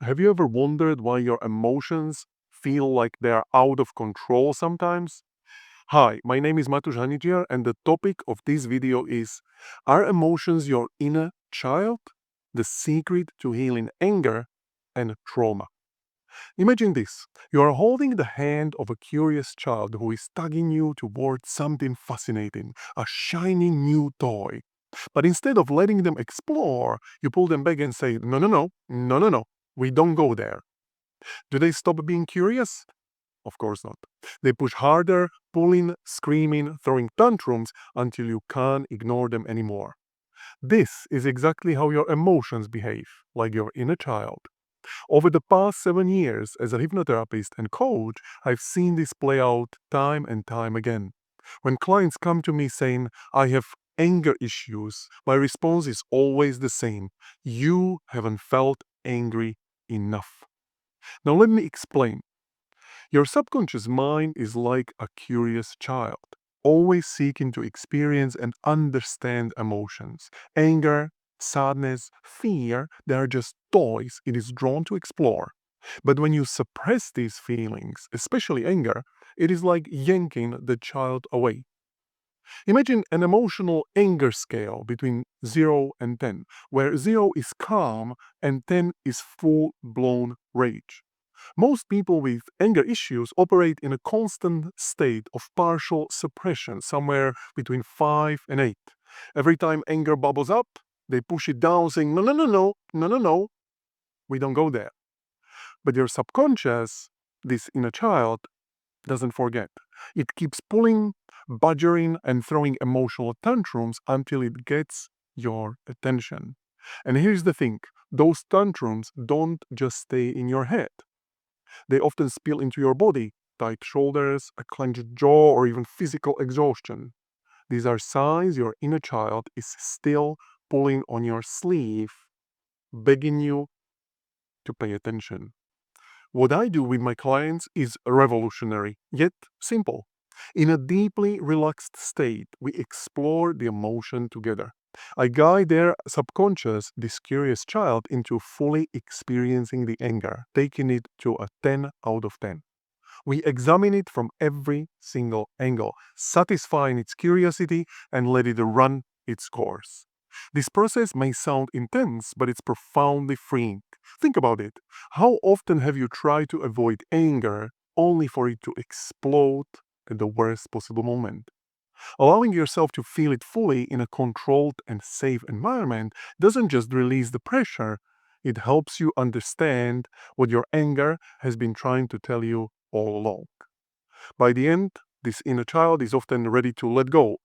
Have you ever wondered why your emotions feel like they are out of control sometimes? Hi, my name is Matusz Hanidziar, and the topic of this video is: Are emotions your inner child? The secret to healing anger and trauma. Imagine this: you are holding the hand of a curious child who is tugging you towards something fascinating, a shiny new toy. But instead of letting them explore, you pull them back and say, "No, no, no, no, no, no, we don't go there." Do they stop being curious? Of course not. They push harder, pulling, screaming, throwing tantrums until you can't ignore them anymore. This is exactly how your emotions behave, like your inner child. Over the past 7 years as a hypnotherapist and coach, I've seen this play out time and time again. When clients come to me saying, "I have anger issues," my response is always the same: "You haven't felt angry enough." Now, let me explain. Your subconscious mind is like a curious child, always seeking to experience and understand emotions. Anger, sadness, fear, they are just toys it is drawn to explore. But when you suppress these feelings, especially anger, it is like yanking the child away. Imagine an emotional anger scale between 0 and 10, where 0 is calm and 10 is full blown rage. Most people with anger issues operate in a constant state of partial suppression, somewhere between 5 and 8. Every time anger bubbles up, they push it down, saying, "No, no, no, no, no, no, no, we don't go there." But your subconscious, this inner child, doesn't forget. It keeps pulling, badgering, and throwing emotional tantrums until it gets your attention. And here's the thing: those tantrums don't just stay in your head. They often spill into your body: tight shoulders, a clenched jaw, or even physical exhaustion. These are signs your inner child is still pulling on your sleeve, begging you to pay attention. What I do with my clients is revolutionary, yet simple. In a deeply relaxed state, we explore the emotion together. I guide their subconscious, this curious child, into fully experiencing the anger, taking it to a 10 out of 10. We examine it from every single angle, satisfying its curiosity and let it run its course. This process may sound intense, but it's profoundly freeing. Think about it. How often have you tried to avoid anger only for it to explode at the worst possible moment? Allowing yourself to feel it fully in a controlled and safe environment doesn't just release the pressure, it helps you understand what your anger has been trying to tell you all along. By the end, this inner child is often ready to let go,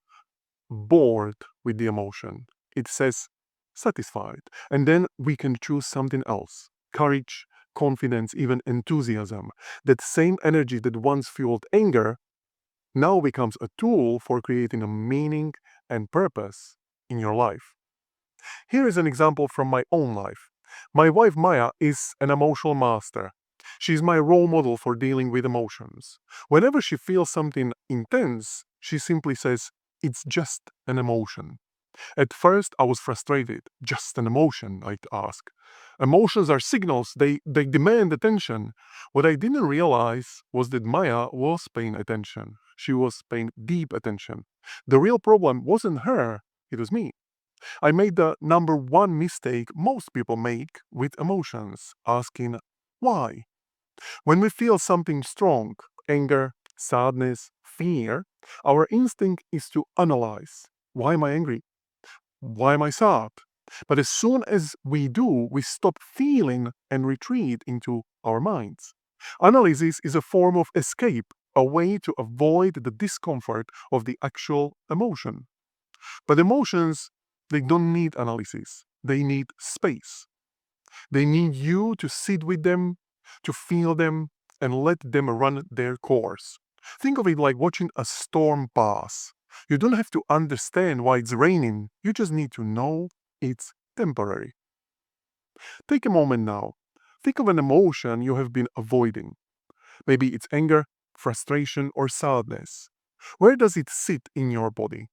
bored with the emotion. It says, satisfied. And then we can choose something else: courage, confidence, even enthusiasm. That same energy that once fueled anger now becomes a tool for creating a meaning and purpose in your life. Here is an example from my own life. My wife Maya is an emotional master. She's my role model for dealing with emotions. Whenever she feels something intense, she simply says, "It's just an emotion." At first, I was frustrated. "Just an emotion," I'd ask. "Emotions are signals, they demand attention." What I didn't realize was that Maya was paying attention. She was paying deep attention. The real problem wasn't her, it was me. I made the number one mistake most people make with emotions: asking why. When we feel something strong, anger, sadness, fear, our instinct is to analyze. Why am I angry? Why am I sad? But as soon as we do, we stop feeling and retreat into our minds. Analysis is a form of escape, a way to avoid the discomfort of the actual emotion. But emotions, they don't need analysis, they need space. They need you to sit with them, to feel them, and let them run their course. Think of it like watching a storm pass. You don't have to understand why it's raining, you just need to know it's temporary. Take a moment now. Think of an emotion you have been avoiding. Maybe it's anger, frustration, or sadness. Where does it sit in your body?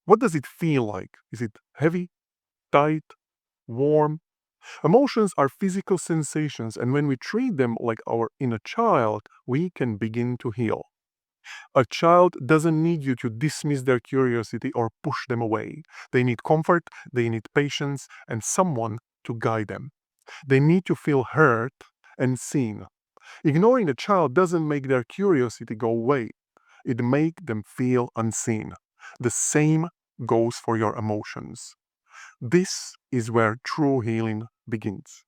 What does it feel like? Is it heavy, tight, warm? Emotions are physical sensations, and when we treat them like our inner child, we can begin to heal. A child doesn't need you to dismiss their curiosity or push them away. They need comfort, they need patience, and someone to guide them. They need to feel heard and seen. Ignoring a child doesn't make their curiosity go away, it makes them feel unseen. The same goes for your emotions. This is where true healing begins.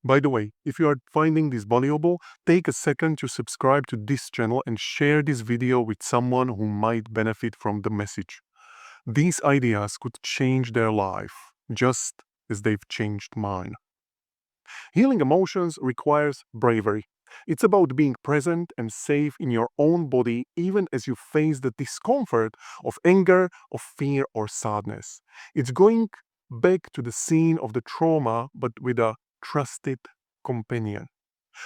By the way, if you are finding this valuable, take a second to subscribe to this channel and share this video with someone who might benefit from the message. These ideas could change their life, just as they've changed mine. Healing emotions requires bravery. It's about being present and safe in your own body even as you face the discomfort of anger, of fear, or sadness. It's going back to the scene of the trauma, but with a trusted companion.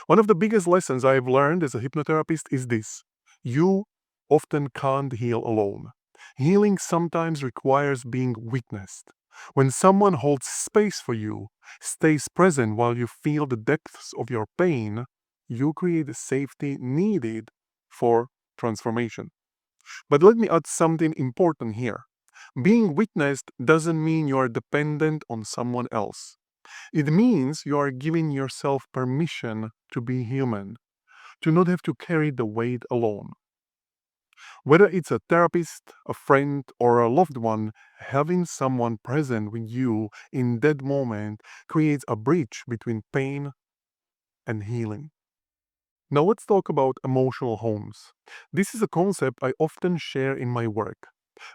One of the biggest lessons I have learned as a hypnotherapist is this: you often can't heal alone. Healing sometimes requires being witnessed. When someone holds space for you, stays present while you feel the depths of your pain, you create the safety needed for transformation. But let me add something important here. Being witnessed doesn't mean you are dependent on someone else. It means you are giving yourself permission to be human, to not have to carry the weight alone. Whether it's a therapist, a friend, or a loved one, having someone present with you in that moment creates a bridge between pain and healing. Now let's talk about emotional homes. This is a concept I often share in my work.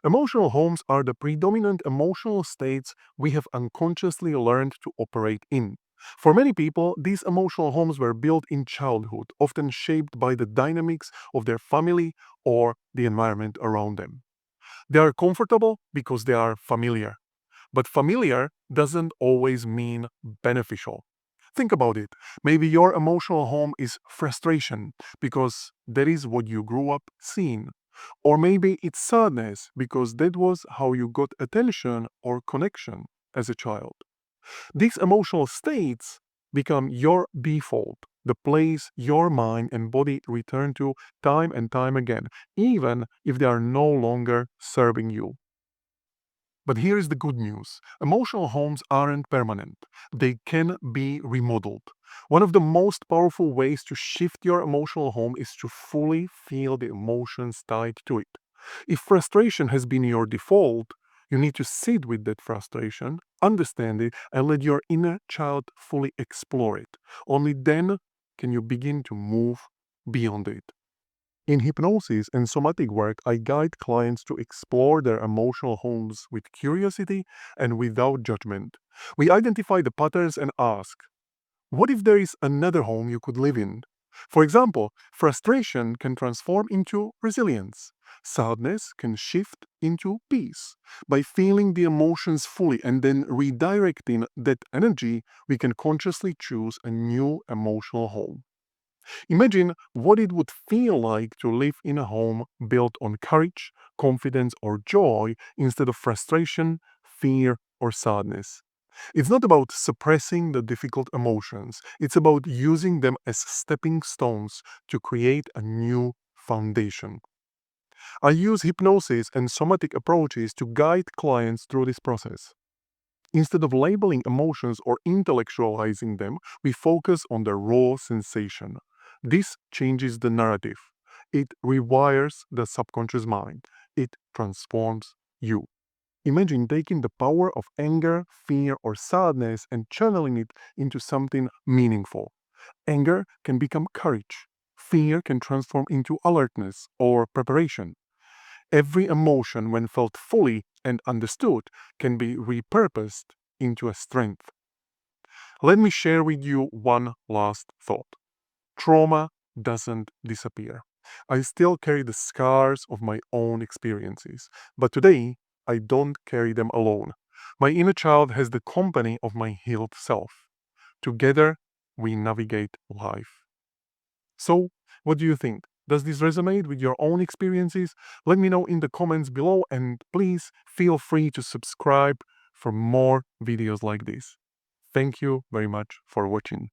Emotional homes are the predominant emotional states we have unconsciously learned to operate in. For many people, these emotional homes were built in childhood, often shaped by the dynamics of their family or the environment around them. They are comfortable because they are familiar. But familiar doesn't always mean beneficial. Think about it. Maybe your emotional home is frustration because that is what you grew up seeing. Or maybe it's sadness because that was how you got attention or connection as a child. These emotional states become your default, the place your mind and body return to time and time again, even if they are no longer serving you. But here is the good news: emotional homes aren't permanent, they can be remodeled. One of the most powerful ways to shift your emotional home is to fully feel the emotions tied to it. If frustration has been your default, you need to sit with that frustration, understand it, and let your inner child fully explore it. Only then can you begin to move beyond it. In hypnosis and somatic work, I guide clients to explore their emotional homes with curiosity and without judgment. We identify the patterns and ask, what if there is another home you could live in? For example, frustration can transform into resilience. Sadness can shift into peace. By feeling the emotions fully and then redirecting that energy, we can consciously choose a new emotional home. Imagine what it would feel like to live in a home built on courage, confidence, or joy instead of frustration, fear, or sadness. It's not about suppressing the difficult emotions, it's about using them as stepping stones to create a new foundation. I use hypnosis and somatic approaches to guide clients through this process. Instead of labeling emotions or intellectualizing them, we focus on the raw sensation. This changes the narrative. It rewires the subconscious mind. It transforms you. Imagine taking the power of anger, fear, or sadness and channeling it into something meaningful. Anger can become courage. Fear can transform into alertness or preparation. Every emotion, when felt fully and understood, can be repurposed into a strength. Let me share with you one last thought. Trauma doesn't disappear. I still carry the scars of my own experiences, but today I don't carry them alone. My inner child has the company of my healed self. Together, we navigate life. So, what do you think? Does this resonate with your own experiences? Let me know in the comments below, and please feel free to subscribe for more videos like this. Thank you very much for watching.